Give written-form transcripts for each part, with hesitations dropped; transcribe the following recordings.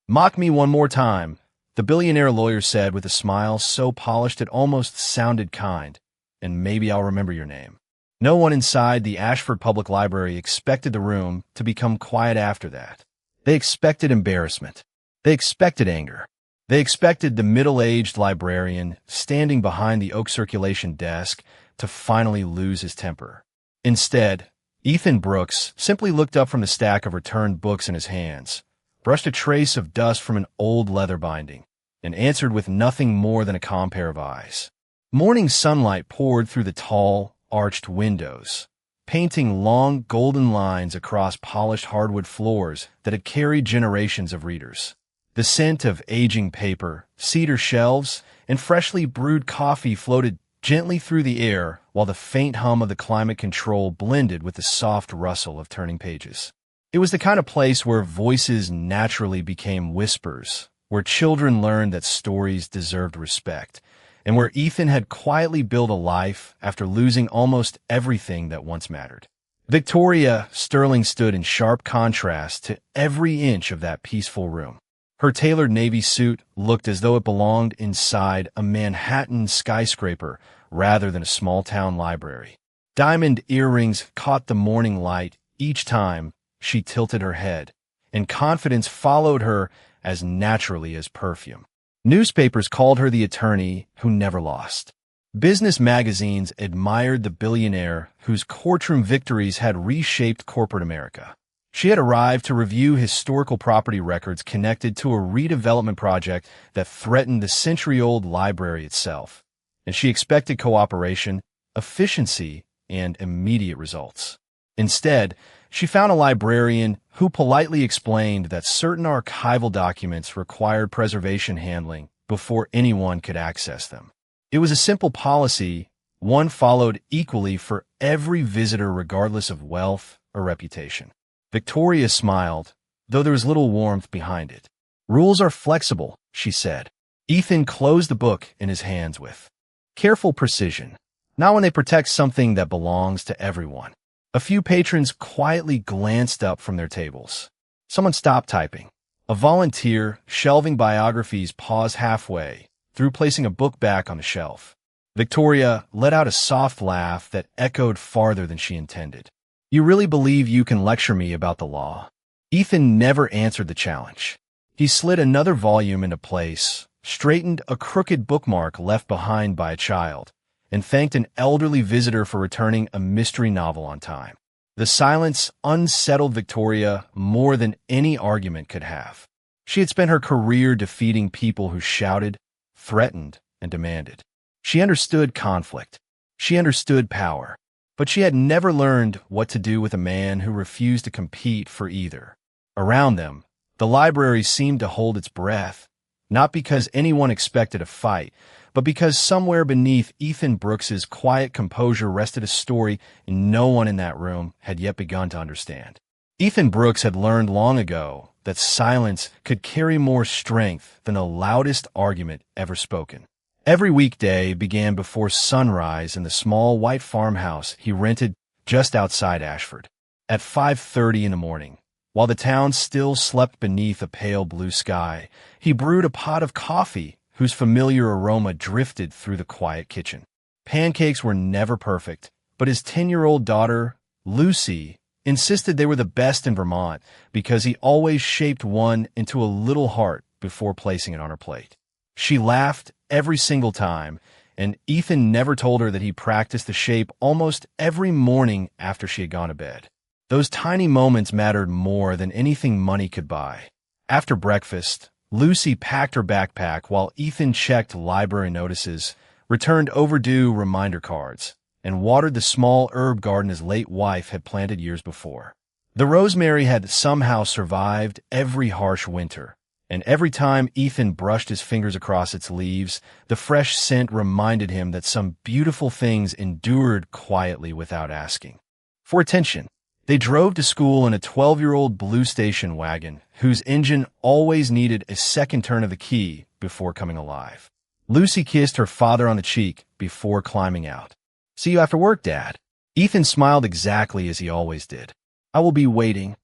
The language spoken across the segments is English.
"Mock me one more time," the billionaire lawyer said with a smile so polished it almost sounded kind. "And maybe I'll remember your name." No one inside the Ashford Public Library expected the room to become quiet after that. They expected embarrassment. They expected anger. They expected the middle-aged librarian standing behind the oak circulation desk to finally lose his temper. Instead, Ethan Brooks simply looked up from the stack of returned books in his hands, brushed a trace of dust from an old leather binding, and answered with nothing more than a calm pair of eyes. Morning sunlight poured through the tall, arched windows, painting long golden lines across polished hardwood floors that had carried generations of readers. The scent of aging paper, cedar shelves, and freshly brewed coffee floated gently through the air, while the faint hum of the climate control blended with the soft rustle of turning pages. It was the kind of place where voices naturally became whispers, where children learned that stories deserved respect, and where Ethan had quietly built a life after losing almost everything that once mattered. Victoria Sterling stood in sharp contrast to every inch of that peaceful room. Her tailored navy suit looked as though it belonged inside a Manhattan skyscraper rather than a small-town library. Diamond earrings caught the morning light each time she tilted her head, and confidence followed her as naturally as perfume. Newspapers called her the attorney who never lost. Business magazines admired the billionaire whose courtroom victories had reshaped corporate America. She had arrived to review historical property records connected to a redevelopment project that threatened the century-old library itself, and she expected cooperation, efficiency, and immediate results. Instead, she found a librarian who politely explained that certain archival documents required preservation handling before anyone could access them. It was a simple policy, one followed equally for every visitor regardless of wealth or reputation. Victoria smiled, though there was little warmth behind it. "Rules are flexible," she said. Ethan closed the book in his hands with careful precision, not when they protect something that belongs to everyone. A few patrons quietly glanced up from their tables. Someone stopped typing. A volunteer, shelving biographies, paused halfway, through placing a book back on the shelf. Victoria let out a soft laugh that echoed farther than she intended. "You really believe you can lecture me about the law?" Ethan never answered the challenge. He slid another volume into place, straightened a crooked bookmark left behind by a child, and thanked an elderly visitor for returning a mystery novel on time. The silence unsettled Victoria more than any argument could have. She had spent her career defeating people who shouted, threatened, and demanded. She understood conflict. She understood power. But she had never learned what to do with a man who refused to compete for either. Around them, the library seemed to hold its breath, not because anyone expected a fight, but because somewhere beneath Ethan Brooks's quiet composure rested a story no one in that room had yet begun to understand. Ethan Brooks had learned long ago that silence could carry more strength than the loudest argument ever spoken. Every weekday began before sunrise in the small white farmhouse he rented just outside Ashford. At 5:30 in the morning, while the town still slept beneath a pale blue sky, he brewed a pot of coffee whose familiar aroma drifted through the quiet kitchen. Pancakes were never perfect, but his 10-year-old daughter, Lucy, insisted they were the best in Vermont because he always shaped one into a little heart before placing it on her plate. She laughed every single time, and Ethan never told her that he practiced the shape almost every morning after she had gone to bed. Those tiny moments mattered more than anything money could buy. After breakfast, Lucy packed her backpack while Ethan checked library notices, returned overdue reminder cards, and watered the small herb garden his late wife had planted years before. The rosemary had somehow survived every harsh winter, and every time Ethan brushed his fingers across its leaves, the fresh scent reminded him that some beautiful things endured quietly without asking for attention. They drove to school in a 12-year-old blue station wagon, whose engine always needed a second turn of the key before coming alive. Lucy kissed her father on the cheek before climbing out. "See you after work, Dad." Ethan smiled exactly as he always did. "I will be waiting."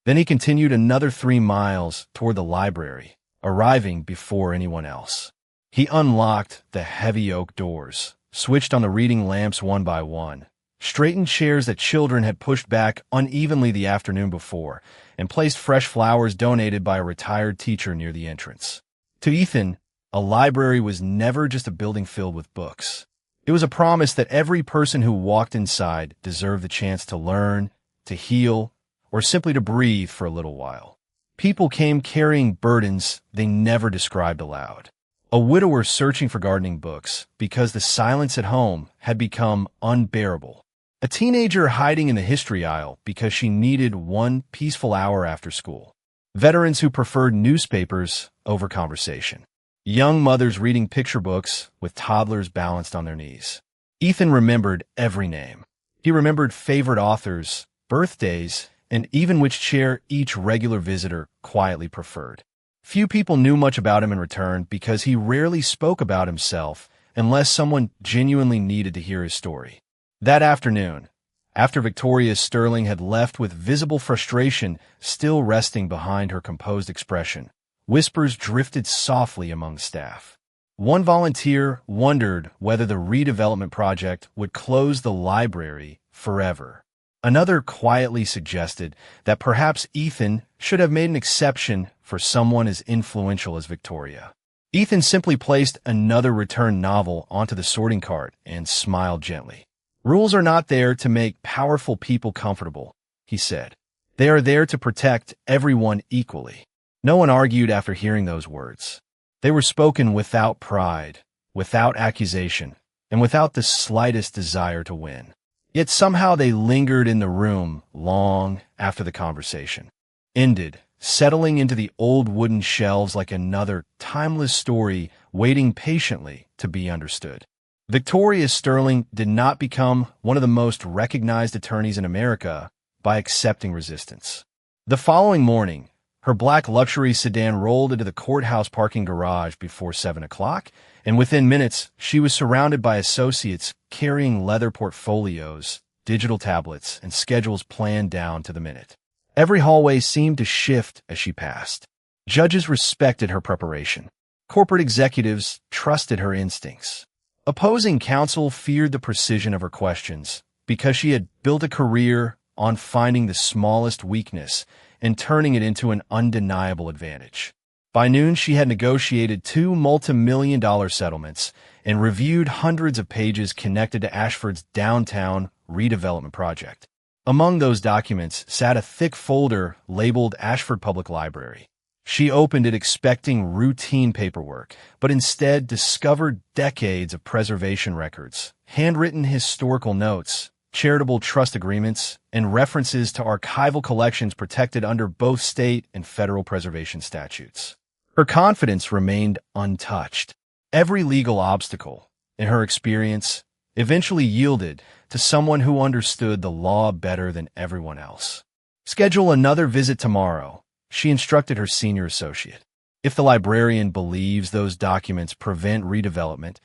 Then he continued another 3 miles toward the library, arriving before anyone else. He unlocked the heavy oak doors, switched on the reading lamps one by one, straightened chairs that children had pushed back unevenly the afternoon before, and placed fresh flowers donated by a retired teacher near the entrance. To Ethan, a library was never just a building filled with books. It was a promise that every person who walked inside deserved the chance to learn, to heal, or simply to breathe for a little while. People came carrying burdens they never described aloud. A widower searching for gardening books because the silence at home had become unbearable. A teenager hiding in the history aisle because she needed one peaceful hour after school. Veterans who preferred newspapers over conversation. Young mothers reading picture books with toddlers balanced on their knees. Ethan remembered every name. He remembered favorite authors, birthdays, and even which chair each regular visitor quietly preferred. Few people knew much about him in return because he rarely spoke about himself unless someone genuinely needed to hear his story. That afternoon, after Victoria Sterling had left with visible frustration still resting behind her composed expression, whispers drifted softly among staff. One volunteer wondered whether the redevelopment project would close the library forever. Another quietly suggested that perhaps Ethan should have made an exception for someone as influential as Victoria. Ethan simply placed another returned novel onto the sorting cart and smiled gently. "Rules are not there to make powerful people comfortable," he said. "They are there to protect everyone equally." No one argued after hearing those words. They were spoken without pride, without accusation, and without the slightest desire to win. Yet somehow they lingered in the room long after the conversation ended, settling into the old wooden shelves like another timeless story waiting patiently to be understood. Victoria Sterling did not become one of the most recognized attorneys in America by accepting resistance. The following morning, her black luxury sedan rolled into the courthouse parking garage before 7 o'clock, and within minutes, she was surrounded by associates carrying leather portfolios, digital tablets, and schedules planned down to the minute. Every hallway seemed to shift as she passed. Judges respected her preparation. Corporate executives trusted her instincts. Opposing counsel feared the precision of her questions because she had built a career on finding the smallest weakness and turning it into an undeniable advantage. By noon, she had negotiated 2 multi-million-dollar settlements and reviewed hundreds of pages connected to Ashford's downtown redevelopment project. Among those documents sat a thick folder labeled Ashford Public Library. She opened it expecting routine paperwork, but instead discovered decades of preservation records, handwritten historical notes, charitable trust agreements, and references to archival collections protected under both state and federal preservation statutes. Her confidence remained untouched. Every legal obstacle, in her experience, eventually yielded to someone who understood the law better than everyone else. "Schedule another visit tomorrow," she instructed her senior associate. "If the librarian believes those documents prevent redevelopment,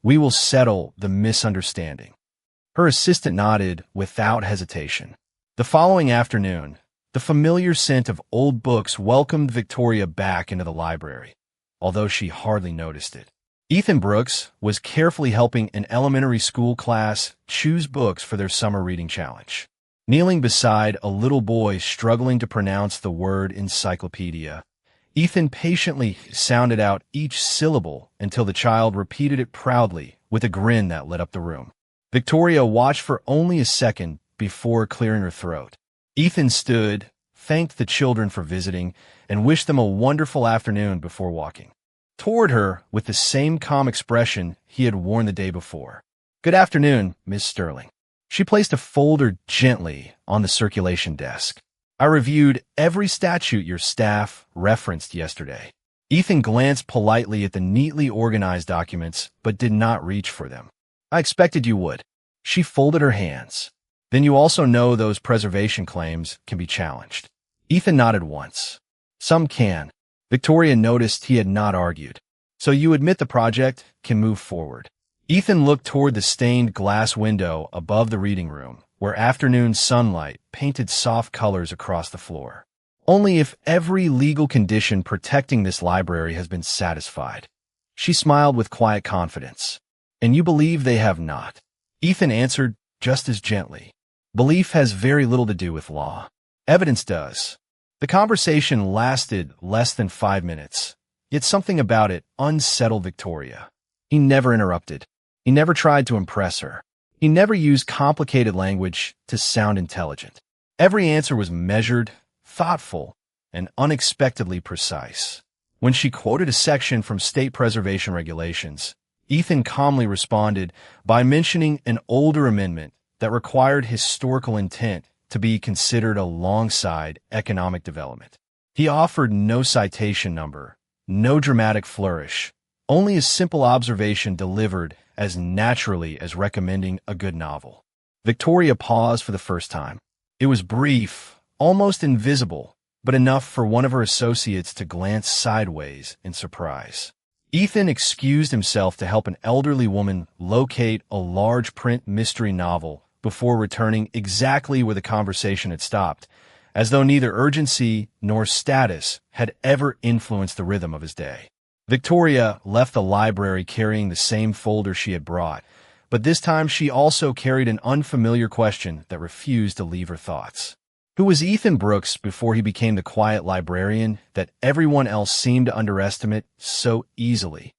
we will settle the misunderstanding." Her assistant nodded without hesitation. The following afternoon, the familiar scent of old books welcomed Victoria back into the library, although she hardly noticed it. Ethan Brooks was carefully helping an elementary school class choose books for their summer reading challenge. Kneeling beside a little boy struggling to pronounce the word encyclopedia, Ethan patiently sounded out each syllable until the child repeated it proudly with a grin that lit up the room. Victoria watched for only a second before clearing her throat. Ethan stood, thanked the children for visiting, and wished them a wonderful afternoon before walking toward her with the same calm expression he had worn the day before. "Good afternoon, Miss Sterling." She placed a folder gently on the circulation desk. "I reviewed every statute your staff referenced yesterday." Ethan glanced politely at the neatly organized documents, but did not reach for them. "I expected you would." She folded her hands. "Then you also know those preservation claims can be challenged." Ethan nodded once. "Some can." Victoria noticed he had not argued. "So you admit the project can move forward." Ethan looked toward the stained glass window above the reading room, where afternoon sunlight painted soft colors across the floor. Only if every legal condition protecting this library has been satisfied. She smiled with quiet confidence. And you believe they have not? Ethan answered just as gently. Belief has very little to do with law. Evidence does. The conversation lasted less than 5 minutes, yet something about it unsettled Victoria. He never interrupted. He never tried to impress her. He never used complicated language to sound intelligent. Every answer was measured, thoughtful, and unexpectedly precise. When she quoted a section from state preservation regulations, Ethan calmly responded by mentioning an older amendment that required historical intent to be considered alongside economic development. He offered no citation number, no dramatic flourish, only a simple observation delivered as naturally as recommending a good novel. Victoria paused for the first time. It was brief, almost invisible, but enough for one of her associates to glance sideways in surprise. Ethan excused himself to help an elderly woman locate a large print mystery novel before returning exactly where the conversation had stopped, as though neither urgency nor status had ever influenced the rhythm of his day. Victoria left the library carrying the same folder she had brought, but this time she also carried an unfamiliar question that refused to leave her thoughts. Who was Ethan Brooks before he became the quiet librarian that everyone else seemed to underestimate so easily?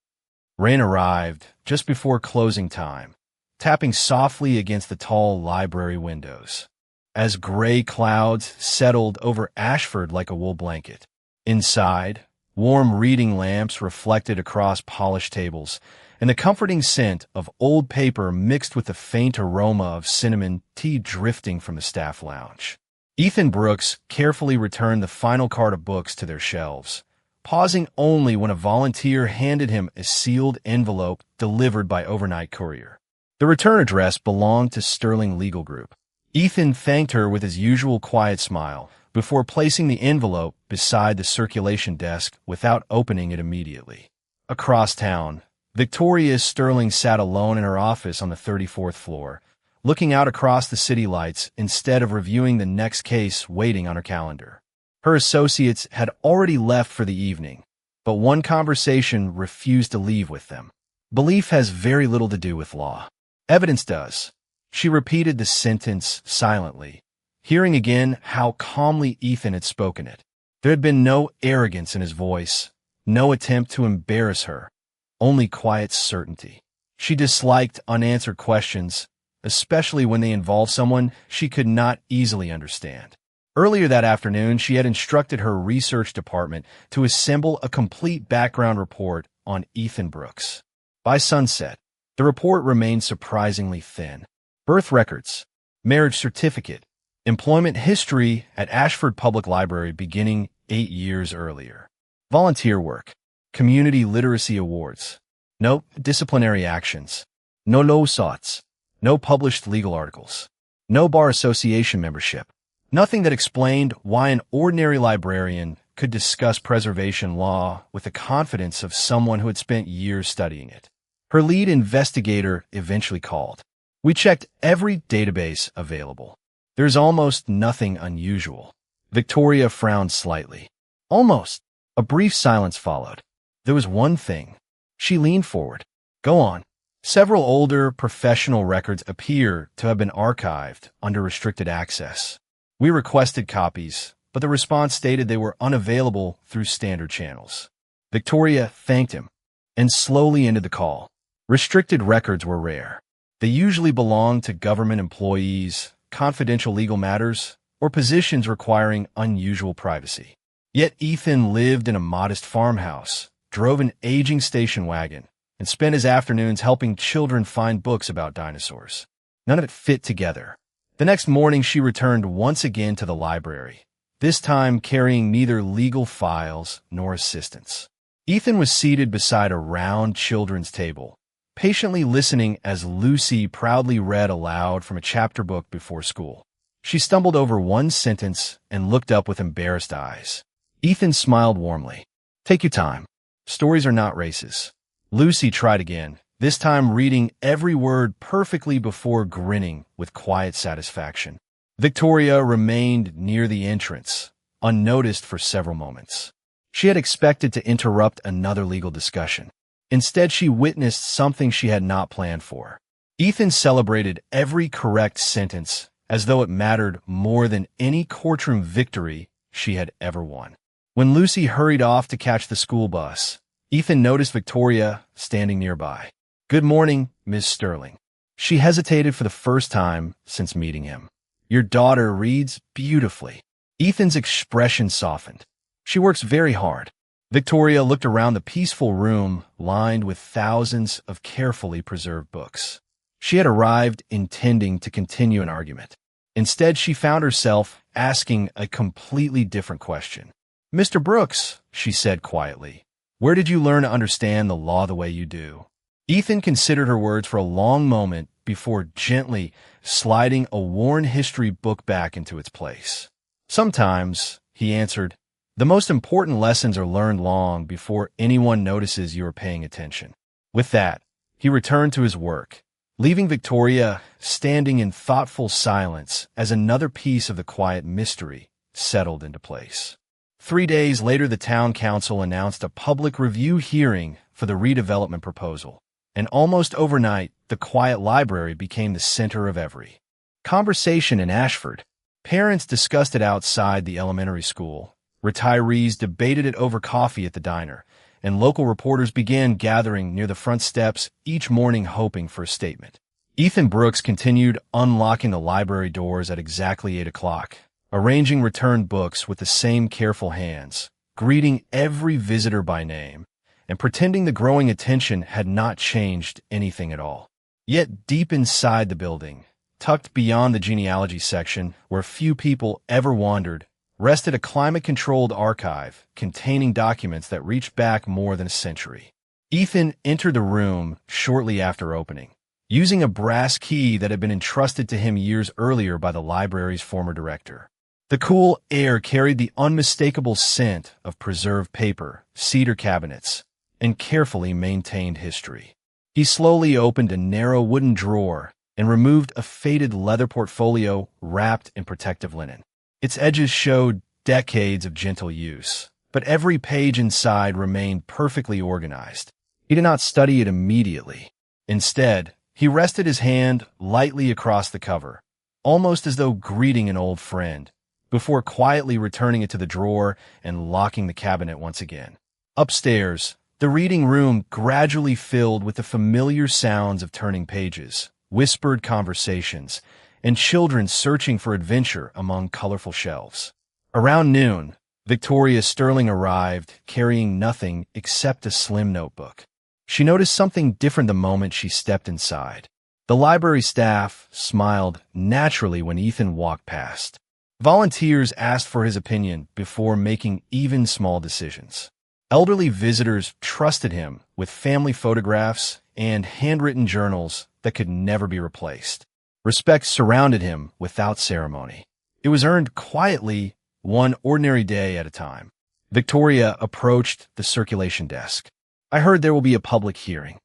Rain arrived just before closing time, tapping softly against the tall library windows, as gray clouds settled over Ashford like a wool blanket. Inside, warm reading lamps reflected across polished tables, and the comforting scent of old paper mixed with the faint aroma of cinnamon tea drifting from the staff lounge. Ethan Brooks carefully returned the final cart of books to their shelves, pausing only when a volunteer handed him a sealed envelope delivered by overnight courier. The return address belonged to Sterling Legal Group. Ethan thanked her with his usual quiet smile before placing the envelope beside the circulation desk without opening it immediately. Across town, Victoria Sterling sat alone in her office on the 34th floor, looking out across the city lights instead of reviewing the next case waiting on her calendar. Her associates had already left for the evening, but one conversation refused to leave with them. Belief has very little to do with law. Evidence does. She repeated the sentence silently, hearing again how calmly Ethan had spoken it. There had been no arrogance in his voice, no attempt to embarrass her, only quiet certainty. She disliked unanswered questions, especially when they involved someone she could not easily understand. Earlier that afternoon, she had instructed her research department to assemble a complete background report on Ethan Brooks. By sunset, the report remained surprisingly thin. Birth records, marriage certificate, employment history at Ashford Public Library beginning 8 years earlier. Volunteer work, community literacy awards, no disciplinary actions, no lawsuits, no published legal articles, no bar association membership, nothing that explained why an ordinary librarian could discuss preservation law with the confidence of someone who had spent years studying it. Her lead investigator eventually called. We checked every database available. There's almost nothing unusual. Victoria frowned slightly. Almost. A brief silence followed. There was one thing. She leaned forward. Go on. Several older professional records appear to have been archived under restricted access. We requested copies, but the response stated they were unavailable through standard channels. Victoria thanked him and slowly ended the call. Restricted records were rare. They usually belonged to government employees, confidential legal matters, or positions requiring unusual privacy. Yet Ethan lived in a modest farmhouse, drove an aging station wagon, and spent his afternoons helping children find books about dinosaurs. None of it fit together. The next morning, she returned once again to the library, this time carrying neither legal files nor assistance. Ethan was seated beside a round children's table, patiently listening as Lucy proudly read aloud from a chapter book before school. She stumbled over one sentence and looked up with embarrassed eyes. Ethan smiled warmly. Take your time. Stories are not races. Lucy tried again, this time reading every word perfectly before grinning with quiet satisfaction. Victoria remained near the entrance, unnoticed for several moments. She had expected to interrupt another legal discussion. Instead, she witnessed something she had not planned for. Ethan celebrated every correct sentence as though it mattered more than any courtroom victory she had ever won. When Lucy hurried off to catch the school bus, Ethan noticed Victoria standing nearby. "Good morning, Miss Sterling." She hesitated for the first time since meeting him. "Your daughter reads beautifully." Ethan's expression softened. "She works very hard." Victoria looked around the peaceful room lined with thousands of carefully preserved books. She had arrived intending to continue an argument. Instead, she found herself asking a completely different question. "Mr. Brooks," she said quietly, "where did you learn to understand the law the way you do?" Ethan considered her words for a long moment before gently sliding a worn history book back into its place. "Sometimes," he answered, "the most important lessons are learned long before anyone notices you are paying attention." With that, he returned to his work, leaving Victoria standing in thoughtful silence as another piece of the quiet mystery settled into place. 3 days later, the town council announced a public review hearing for the redevelopment proposal, and almost overnight, the quiet library became the center of every conversation in Ashford. Parents discussed it outside the elementary school, retirees debated it over coffee at the diner, and local reporters began gathering near the front steps each morning hoping for a statement. Ethan Brooks continued unlocking the library doors at exactly 8 o'clock, arranging returned books with the same careful hands, greeting every visitor by name, and pretending the growing attention had not changed anything at all. Yet deep inside the building, tucked beyond the genealogy section where few people ever wandered, rested a climate-controlled archive containing documents that reached back more than a century. Ethan entered the room shortly after opening, using a brass key that had been entrusted to him years earlier by the library's former director. The cool air carried the unmistakable scent of preserved paper, cedar cabinets, and carefully maintained history. He slowly opened a narrow wooden drawer and removed a faded leather portfolio wrapped in protective linen. Its edges showed decades of gentle use, but every page inside remained perfectly organized. He did not study it immediately. Instead, he rested his hand lightly across the cover, almost as though greeting an old friend, before quietly returning it to the drawer and locking the cabinet once again. Upstairs, the reading room gradually filled with the familiar sounds of turning pages, whispered conversations, and children searching for adventure among colorful shelves. Around noon, Victoria Sterling arrived, carrying nothing except a slim notebook. She noticed something different the moment she stepped inside. The library staff smiled naturally when Ethan walked past. Volunteers asked for his opinion before making even small decisions. Elderly visitors trusted him with family photographs and handwritten journals that could never be replaced. Respect surrounded him without ceremony. It was earned quietly, one ordinary day at a time. Victoria approached the circulation desk. "I heard there will be a public hearing."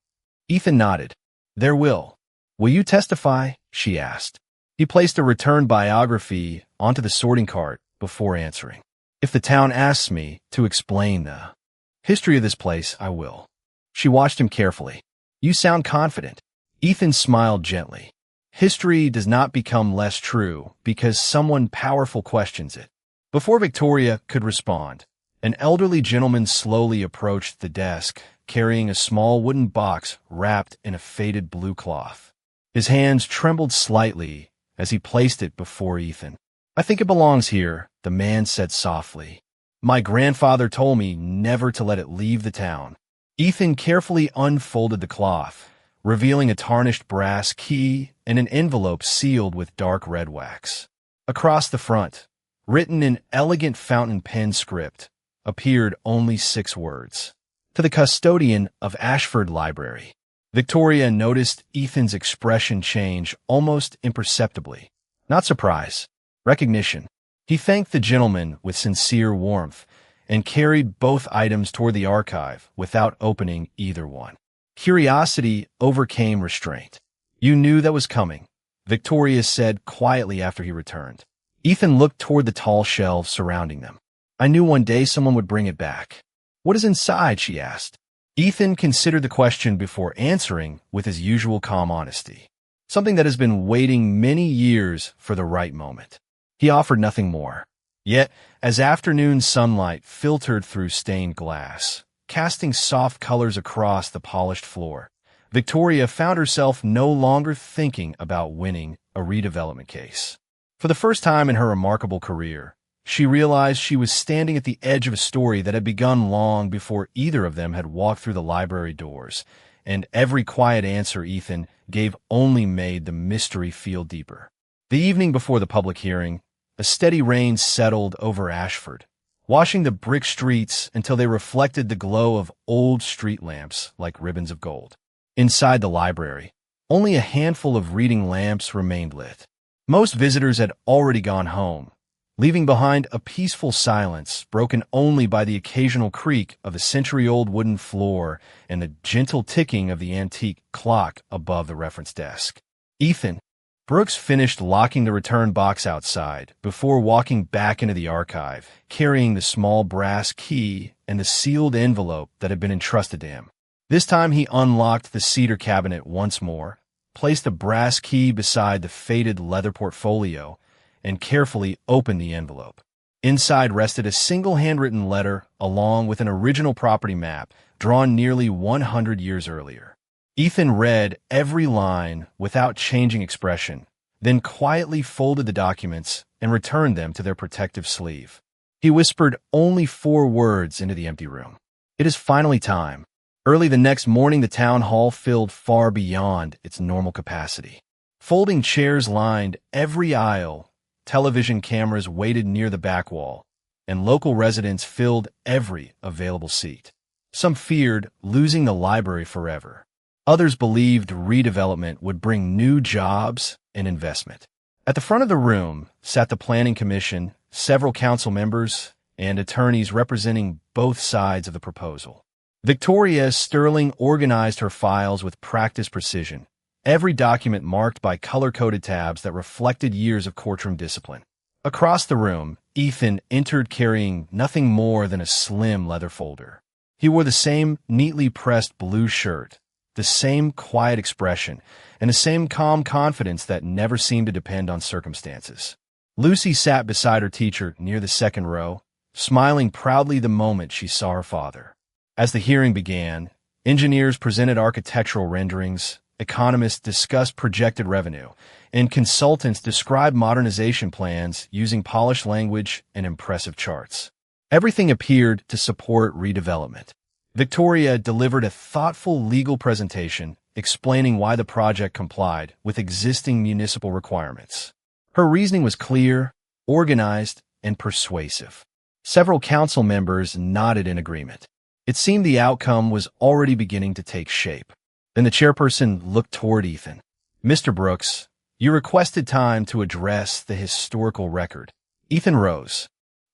Ethan nodded. "There will." "Will you testify?" she asked. He placed a returned biography onto the sorting cart before answering. "If the town asks me to explain the history of this place, I will." She watched him carefully. "You sound confident." Ethan smiled gently. History does not become less true because someone powerful questions it. Before Victoria could respond, an elderly gentleman slowly approached the desk, carrying a small wooden box wrapped in a faded blue cloth. His hands trembled slightly as he placed it before Ethan. "I think it belongs here," the man said softly. "My grandfather told me never to let it leave the town." Ethan carefully unfolded the cloth, revealing a tarnished brass key and an envelope sealed with dark red wax. Across the front, written in elegant fountain pen script, appeared only 6 words. "To the custodian of Ashford Library." Victoria noticed Ethan's expression change almost imperceptibly. Not surprise, recognition. He thanked the gentleman with sincere warmth and carried both items toward the archive without opening either one. Curiosity overcame restraint. "You knew that was coming," Victoria said quietly after he returned. Ethan looked toward the tall shelves surrounding them. I knew one day someone would bring it back. What is inside? She asked. Ethan considered the question before answering with his usual calm honesty. Something that has been waiting many years for the right moment. He offered nothing more. Yet, as afternoon sunlight filtered through stained glass, casting soft colors across the polished floor, Victoria found herself no longer thinking about winning a redevelopment case. For the first time in her remarkable career, she realized she was standing at the edge of a story that had begun long before either of them had walked through the library doors, and every quiet answer Ethan gave only made the mystery feel deeper. The evening before the public hearing, a steady rain settled over Ashford, washing the brick streets until they reflected the glow of old street lamps like ribbons of gold. Inside the library, only a handful of reading lamps remained lit. Most visitors had already gone home, leaving behind a peaceful silence broken only by the occasional creak of the century-old wooden floor and the gentle ticking of the antique clock above the reference desk. Ethan Brooks finished locking the return box outside before walking back into the archive, carrying the small brass key and the sealed envelope that had been entrusted to him. This time he unlocked the cedar cabinet once more, placed the brass key beside the faded leather portfolio, and carefully opened the envelope. Inside rested a single handwritten letter along with an original property map drawn nearly 100 years earlier. Ethan read every line without changing expression, then quietly folded the documents and returned them to their protective sleeve. He whispered only 4 words into the empty room. It is finally time. Early the next morning, the town hall filled far beyond its normal capacity. Folding chairs lined every aisle, television cameras waited near the back wall, and local residents filled every available seat. Some feared losing the library forever. Others believed redevelopment would bring new jobs and investment. At the front of the room sat the Planning Commission, several council members, and attorneys representing both sides of the proposal. Victoria Sterling organized her files with practiced precision, every document marked by color-coded tabs that reflected years of courtroom discipline. Across the room, Ethan entered carrying nothing more than a slim leather folder. He wore the same neatly pressed blue shirt, the same quiet expression, and the same calm confidence that never seemed to depend on circumstances. Lucy sat beside her teacher near the second row, smiling proudly the moment she saw her father. As the hearing began, engineers presented architectural renderings, economists discussed projected revenue, and consultants described modernization plans using polished language and impressive charts. Everything appeared to support redevelopment. Victoria delivered a thoughtful legal presentation explaining why the project complied with existing municipal requirements. Her reasoning was clear, organized, and persuasive. Several council members nodded in agreement. It seemed the outcome was already beginning to take shape. Then the chairperson looked toward Ethan. "Mr. Brooks, you requested time to address the historical record." Ethan rose.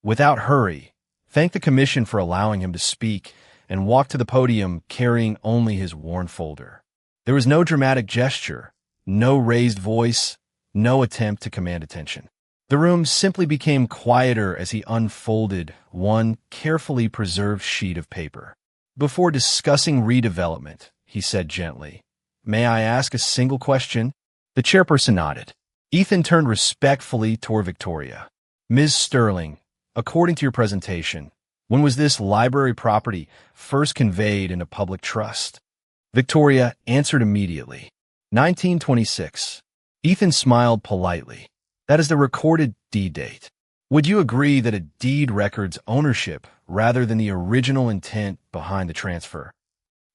Without hurry, thanked the commission for allowing him to speak, and walked to the podium carrying only his worn folder. There was no dramatic gesture, no raised voice, no attempt to command attention. The room simply became quieter as he unfolded one carefully preserved sheet of paper. "Before discussing redevelopment," he said gently, "may I ask a single question?" The chairperson nodded. Ethan turned respectfully toward Victoria. "Ms. Sterling, according to your presentation, when was this library property first conveyed into public trust?" Victoria answered immediately. 1926. Ethan smiled politely. "That is the recorded deed date. Would you agree that a deed records ownership rather than the original intent behind the transfer?"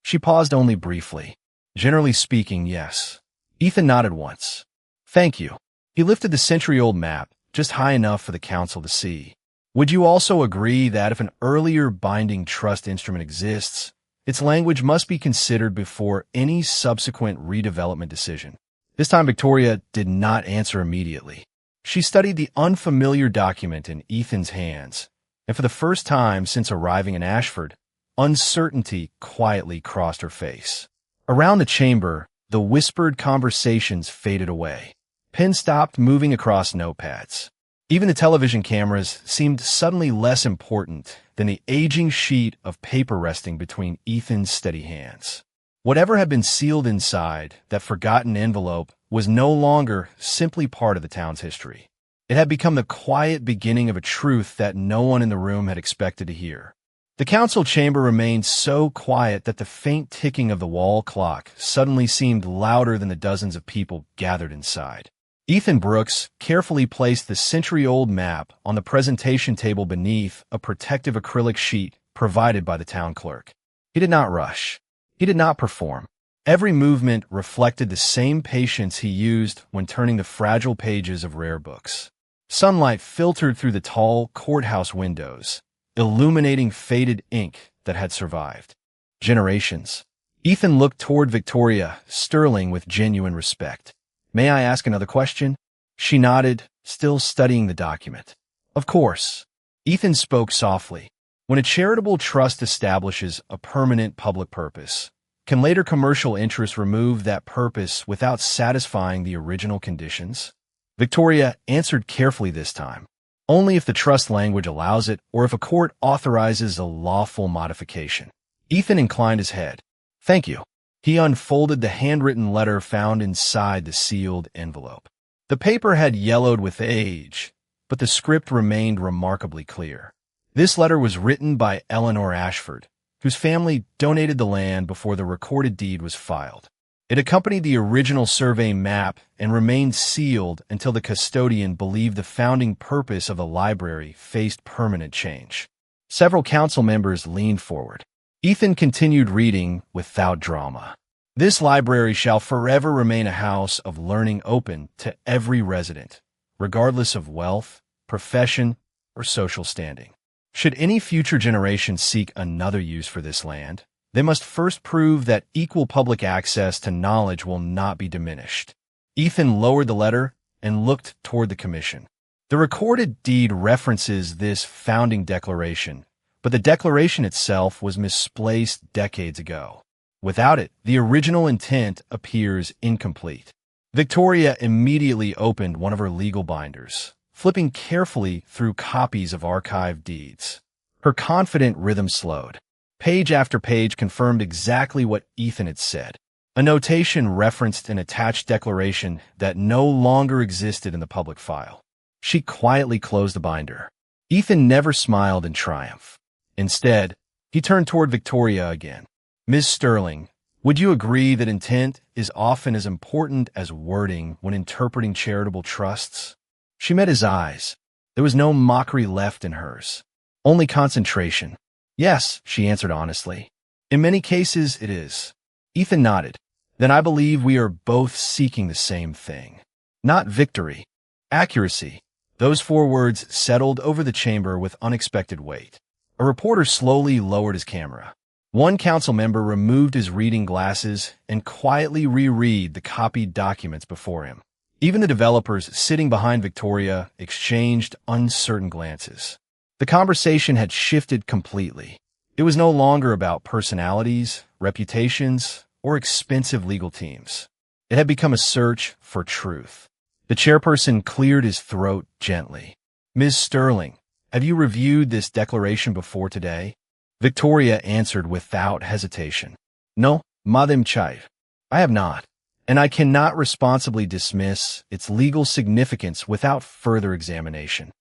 She paused only briefly. "Generally speaking, yes." Ethan nodded once. "Thank you." He lifted the century-old map, just high enough for the council to see. "Would you also agree that if an earlier binding trust instrument exists, its language must be considered before any subsequent redevelopment decision?" This time Victoria did not answer immediately. She studied the unfamiliar document in Ethan's hands, and for the first time since arriving in Ashford, uncertainty quietly crossed her face. Around the chamber, the whispered conversations faded away. Pens stopped moving across notepads. Even the television cameras seemed suddenly less important than the aging sheet of paper resting between Ethan's steady hands. Whatever had been sealed inside that forgotten envelope was no longer simply part of the town's history. It had become the quiet beginning of a truth that no one in the room had expected to hear. The council chamber remained so quiet that the faint ticking of the wall clock suddenly seemed louder than the dozens of people gathered inside. Ethan Brooks carefully placed the century-old map on the presentation table beneath a protective acrylic sheet provided by the town clerk. He did not rush. He did not perform. Every movement reflected the same patience he used when turning the fragile pages of rare books. Sunlight filtered through the tall courthouse windows, illuminating faded ink that had survived generations. Ethan looked toward Victoria Sterling with genuine respect. "May I ask another question?" She nodded, still studying the document. "Of course." Ethan spoke softly. "When a charitable trust establishes a permanent public purpose, can later commercial interests remove that purpose without satisfying the original conditions?" Victoria answered carefully this time. "Only if the trust language allows it or if a court authorizes a lawful modification." Ethan inclined his head. "Thank you." He unfolded the handwritten letter found inside the sealed envelope. The paper had yellowed with age, but the script remained remarkably clear. This letter was written by Eleanor Ashford, whose family donated the land before the recorded deed was filed. It accompanied the original survey map and remained sealed until the custodian believed the founding purpose of the library faced permanent change. Several council members leaned forward. Ethan continued reading without drama. "This library shall forever remain a house of learning open to every resident, regardless of wealth, profession, or social standing. Should any future generation seek another use for this land, they must first prove that equal public access to knowledge will not be diminished." Ethan lowered the letter and looked toward the commission. The recorded deed references this founding declaration, but the declaration itself was misplaced decades ago. Without it, the original intent appears incomplete. Victoria immediately opened one of her legal binders, flipping carefully through copies of archived deeds. Her confident rhythm slowed. Page after page confirmed exactly what Ethan had said. A notation referenced an attached declaration that no longer existed in the public file. She quietly closed the binder. Ethan never smiled in triumph. Instead, he turned toward Victoria again. "Ms. Sterling, would you agree that intent is often as important as wording when interpreting charitable trusts?" She met his eyes. There was no mockery left in hers, only concentration. "Yes," she answered honestly. "In many cases, it is." Ethan nodded. "Then I believe we are both seeking the same thing. Not victory, accuracy." Those 4 words settled over the chamber with unexpected weight. A reporter slowly lowered his camera. One council member removed his reading glasses and quietly reread the copied documents before him. Even the developers sitting behind Victoria exchanged uncertain glances. The conversation had shifted completely. It was no longer about personalities, reputations, or expensive legal teams. It had become a search for truth. The chairperson cleared his throat gently. "Ms. Sterling, have you reviewed this declaration before today?" Victoria answered without hesitation. "No, Madame Chair, I have not, and I cannot responsibly dismiss its legal significance without further examination."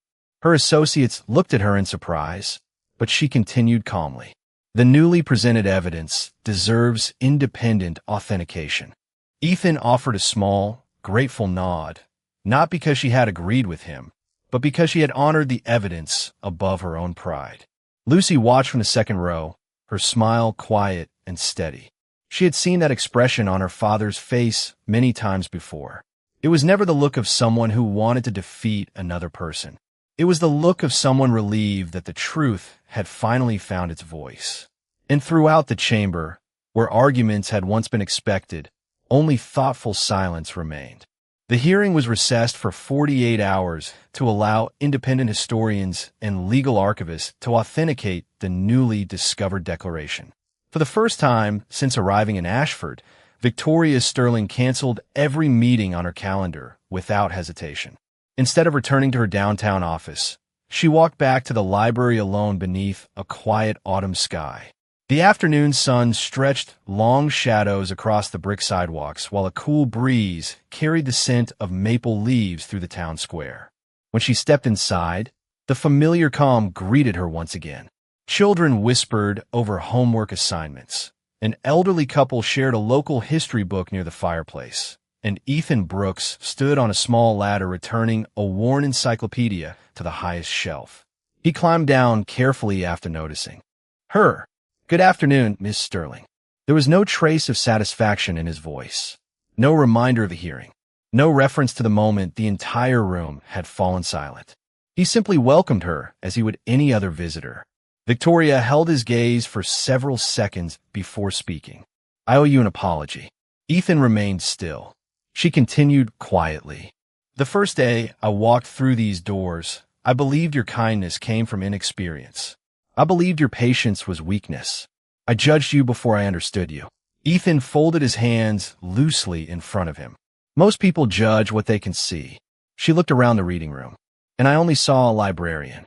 Her associates looked at her in surprise, but she continued calmly. "The newly presented evidence deserves independent authentication." Ethan offered a small, grateful nod, not because she had agreed with him, but because she had honored the evidence above her own pride. Lucy watched from the second row, her smile quiet and steady. She had seen that expression on her father's face many times before. It was never the look of someone who wanted to defeat another person. It was the look of someone relieved that the truth had finally found its voice. And throughout the chamber, where arguments had once been expected, only thoughtful silence remained. The hearing was recessed for 48 hours to allow independent historians and legal archivists to authenticate the newly discovered declaration. For the first time since arriving in Ashford, Victoria Sterling canceled every meeting on her calendar without hesitation. Instead of returning to her downtown office, she walked back to the library alone beneath a quiet autumn sky. The afternoon sun stretched long shadows across the brick sidewalks while a cool breeze carried the scent of maple leaves through the town square. When she stepped inside, the familiar calm greeted her once again. Children whispered over homework assignments. An elderly couple shared a local history book near the fireplace, and Ethan Brooks stood on a small ladder returning a worn encyclopedia to the highest shelf. He climbed down carefully after noticing her. "Good afternoon, Miss Sterling." There was no trace of satisfaction in his voice, no reminder of a hearing, no reference to the moment the entire room had fallen silent. He simply welcomed her as he would any other visitor. Victoria held his gaze for several seconds before speaking. "I owe you an apology." Ethan remained still. She continued quietly. "The first day I walked through these doors, I believed your kindness came from inexperience. I believed your patience was weakness. I judged you before I understood you." Ethan folded his hands loosely in front of him. "Most people judge what they can see." She looked around the reading room. "And I only saw a librarian."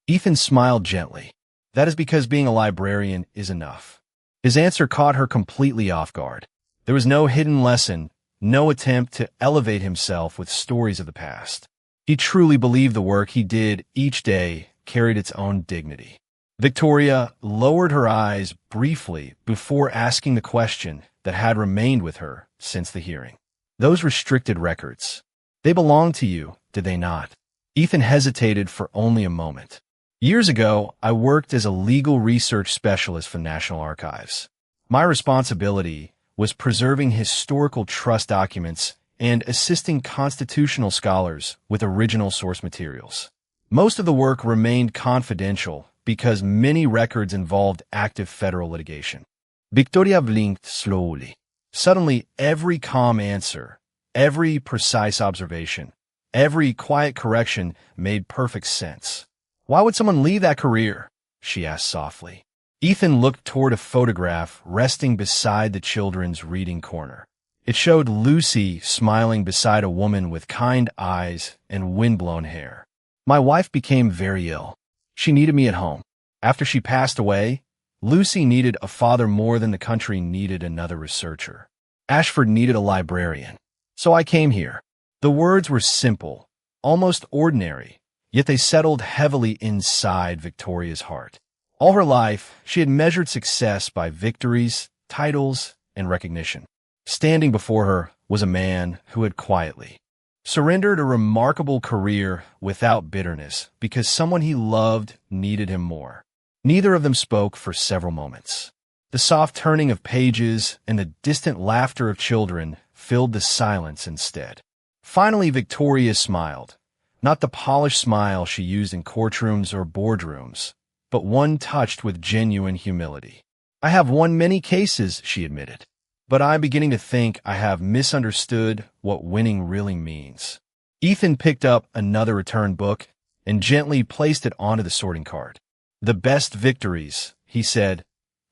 Ethan smiled gently. "That is because being a librarian is enough." His answer caught her completely off guard. There was no hidden lesson, no attempt to elevate himself with stories of the past. He truly believed the work he did each day carried its own dignity. Victoria lowered her eyes briefly before asking the question that had remained with her since the hearing. "Those restricted records, they belonged to you, did they not?" Ethan hesitated for only a moment. "Years ago, I worked as a legal research specialist for National Archives. My responsibility was preserving historical trust documents and assisting constitutional scholars with original source materials. Most of the work remained confidential because many records involved active federal litigation." Victoria blinked slowly. Suddenly, every calm answer, every precise observation, every quiet correction made perfect sense. "Why would someone leave that career?" she asked softly. Ethan looked toward a photograph resting beside the children's reading corner. It showed Lucy smiling beside a woman with kind eyes and windblown hair. "My wife became very ill. She needed me at home. After she passed away, Lucy needed a father more than the country needed another researcher. Ashford needed a librarian. So I came here." The words were simple, almost ordinary, yet they settled heavily inside Victoria's heart. All her life, she had measured success by victories, titles, and recognition. Standing before her was a man who had quietly surrendered a remarkable career without bitterness because someone he loved needed him more. Neither of them spoke for several moments. The soft turning of pages and the distant laughter of children filled the silence instead. Finally, Victoria smiled, not the polished smile she used in courtrooms or boardrooms, but one touched with genuine humility. "I have won many cases," she admitted, "but I'm beginning to think I have misunderstood what winning really means." Ethan picked up another returned book and gently placed it onto the sorting cart. "The best victories," he said,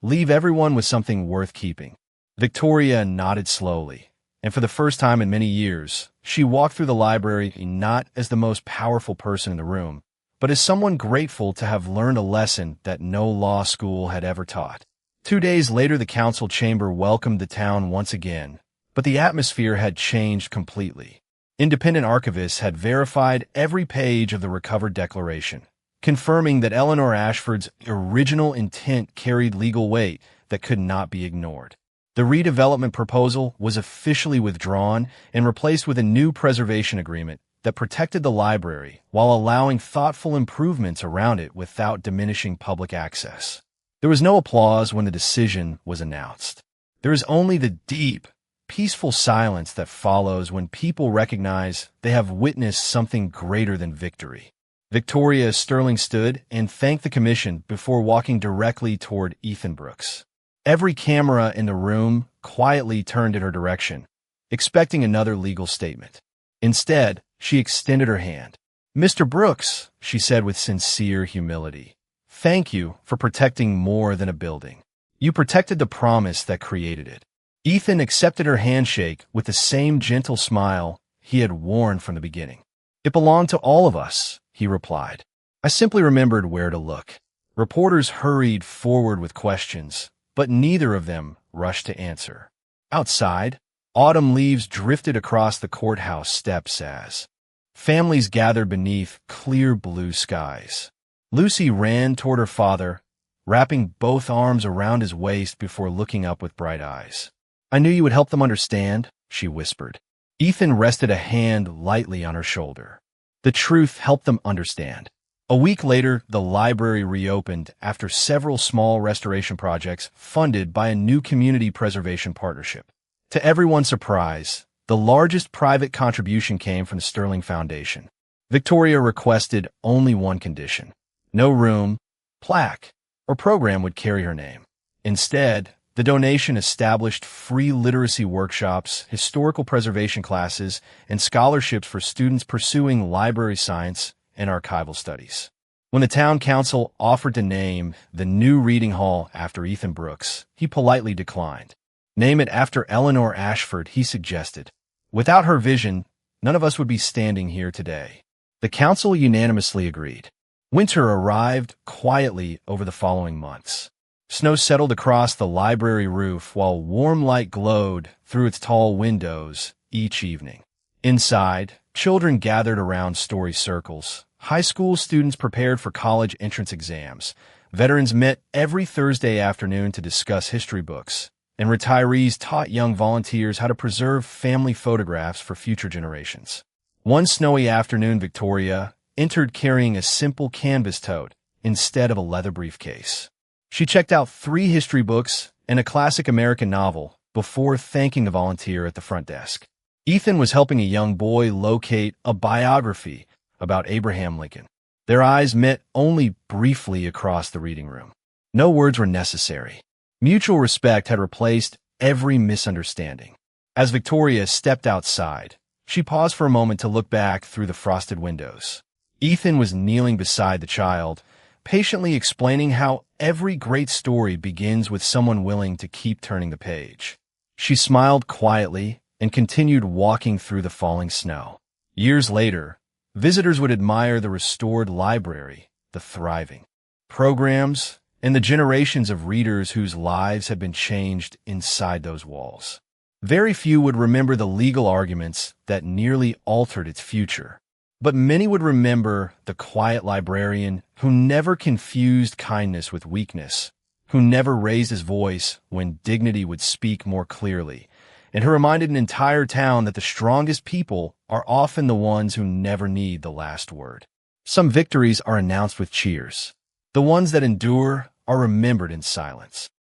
"leave everyone with something worth keeping." Victoria nodded slowly, and for the first time in many years, she walked through the library not as the most powerful person in the room, but as someone grateful to have learned a lesson that no law school had ever taught. 2 days later, the council chamber welcomed the town once again, but the atmosphere had changed completely. Independent archivists had verified every page of the recovered declaration, confirming that Eleanor Ashford's original intent carried legal weight that could not be ignored. The redevelopment proposal was officially withdrawn and replaced with a new preservation agreement that protected the library while allowing thoughtful improvements around it without diminishing public access. There was no applause when the decision was announced. There is only the deep, peaceful silence that follows when people recognize they have witnessed something greater than victory. Victoria Sterling stood and thanked the commission before walking directly toward Ethan Brooks. Every camera in the room quietly turned in her direction, expecting another legal statement. Instead, she extended her hand. "Mr. Brooks," she said with sincere humility, "thank you for protecting more than a building. You protected the promise that created it." Ethan accepted her handshake with the same gentle smile he had worn from the beginning. It belonged to all of us, he replied. I simply remembered where to look. Reporters hurried forward with questions, but neither of them rushed to answer. Outside, autumn leaves drifted across the courthouse steps as families gathered beneath clear blue skies. Lucy ran toward her father, wrapping both arms around his waist before looking up with bright eyes. I knew you would help them understand, she whispered. Ethan rested a hand lightly on her shoulder. The truth helped them understand. A week later, the library reopened after several small restoration projects funded by a new community preservation partnership. To everyone's surprise, the largest private contribution came from the Sterling Foundation. Victoria requested only one condition. No room, plaque, or program would carry her name. Instead, the donation established free literacy workshops, historical preservation classes, and scholarships for students pursuing library science and archival studies. When the town council offered to name the new reading hall after Ethan Brooks, he politely declined. Name it after Eleanor Ashford, he suggested. Without her vision, none of us would be standing here today. The council unanimously agreed. Winter arrived quietly over the following months. Snow settled across the library roof while warm light glowed through its tall windows each evening. Inside, children gathered around story circles. High school students prepared for college entrance exams. Veterans met every Thursday afternoon to discuss history books. And retirees taught young volunteers how to preserve family photographs for future generations. One snowy afternoon, Victoria entered carrying a simple canvas tote instead of a leather briefcase. She checked out 3 history books and a classic American novel before thanking the volunteer at the front desk. Ethan was helping a young boy locate a biography about Abraham Lincoln. Their eyes met only briefly across the reading room. No words were necessary. Mutual respect had replaced every misunderstanding. As Victoria stepped outside, she paused for a moment to look back through the frosted windows. Ethan was kneeling beside the child, patiently explaining how every great story begins with someone willing to keep turning the page. She smiled quietly and continued walking through the falling snow. Years later, visitors would admire the restored library, the thriving programs, and the generations of readers whose lives had been changed inside those walls. Very few would remember the legal arguments that nearly altered its future, but many would remember the quiet librarian who never confused kindness with weakness, who never raised his voice when dignity would speak more clearly, and who reminded an entire town that the strongest people are often the ones who never need the last word. Some victories are announced with cheers. The ones that endure are remembered in silence.